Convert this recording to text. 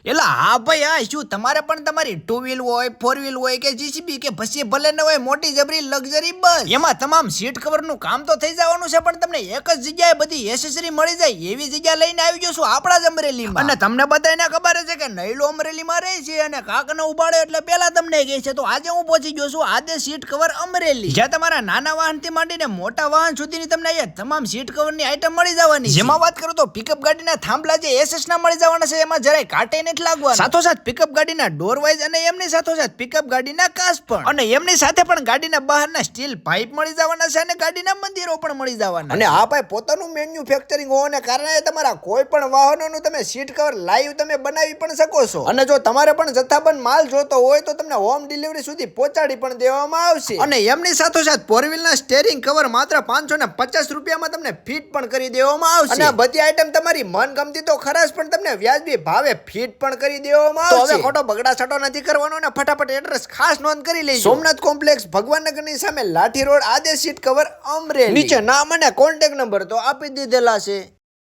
એલા હા ભાઈ હા, શું તમારે પણ તમારી 2 વ્હીલ હોય 4 વ્હીલ હોય કે જીસીબી કે પછી ભલે ન હોય મોટી જબરી લક્ઝરી બસ, એમાં તમામ સીટ કવર નું કામ તો થઈ જવાનું છે, પણ તમને એક જ જગ્યાએ બધી એસેસરી મળી જાય એવી જગ્યા લઈને આવી ગયો છું આપણા જ અમરેલીમાં. અને તમને બધાને ખબર છે કે નૈલો અમરેલીમાં રહે છે અને કાકને ઉપાડે એટલે પેલા તમને કહે છે. તો આજે હું પહોંચી ગયો છું આદે સીટ કવર અમરેલી, જ્યાં તમારા નાના વાહન થી માંડીને મોટા વાહન સુધીની તમને અહીંયા તમામ સીટ કવર ની આઈટમ મળી જવાની. જેમાં વાત કરું તો પિકઅપ ગાડીના થાંભલા જે એસએસ ના મળી જવાના છે, એમાં જરાય કાંટે નથી લાગવાનું. સાથોસાથ પિકઅપ ગાડીના ડોર વાઇઝ અને એમની સાથોસાથ પિકઅપ ગાડીના કાચ પણ, અને એમની સાથે પણ ગાડીના બહારના સ્ટીલ પાઇપ મળી જવાના છે અને ગાડીના મંદિરો પણ મળી જવાના. અને હા ભાઈ, પોતાનું મેન્યુફેક્ચરિંગ હોવાને કારણે તમારા કોઈ પણ વાહનોનું તમે સીટ કવર લાઈવ તમે બનાવી પણ શકો છો. અને જો તમારે પણ જથ્થાબંધ માલ જોતો હોય તો તમને હોમ ડિલિવરી સુધી પહોંચાડી પણ દેવામાં આવશે. અને એમની સાથોસાથ 4 વ્હીલના સ્ટેરિંગ કવર માત્ર 550 રૂપિયામાં તમને ફિટ પણ કરી દેવામાં આવશે. અને આ બધી આઈટમ તમારી મનગમતી તો ખરાશ, પણ તમને વ્યાજબી ભાવે ફિટ પણ કરી દેવામાં આવશે. તો હવે ખોટો બગડાસટો નથી કરવાનો ને ફટાફટ એડ્રેસ ખાસ નોંધ કરી લેજો. સોમનાથ કોમ્પ્લેક્સ, ભગવાનનગરની સામે લાઠી રોડ, આદે સીટ કવર અમરેલી. નીચે નામ અને કોન્ટેક્ટ નંબર તો આપી દીધેલા છે.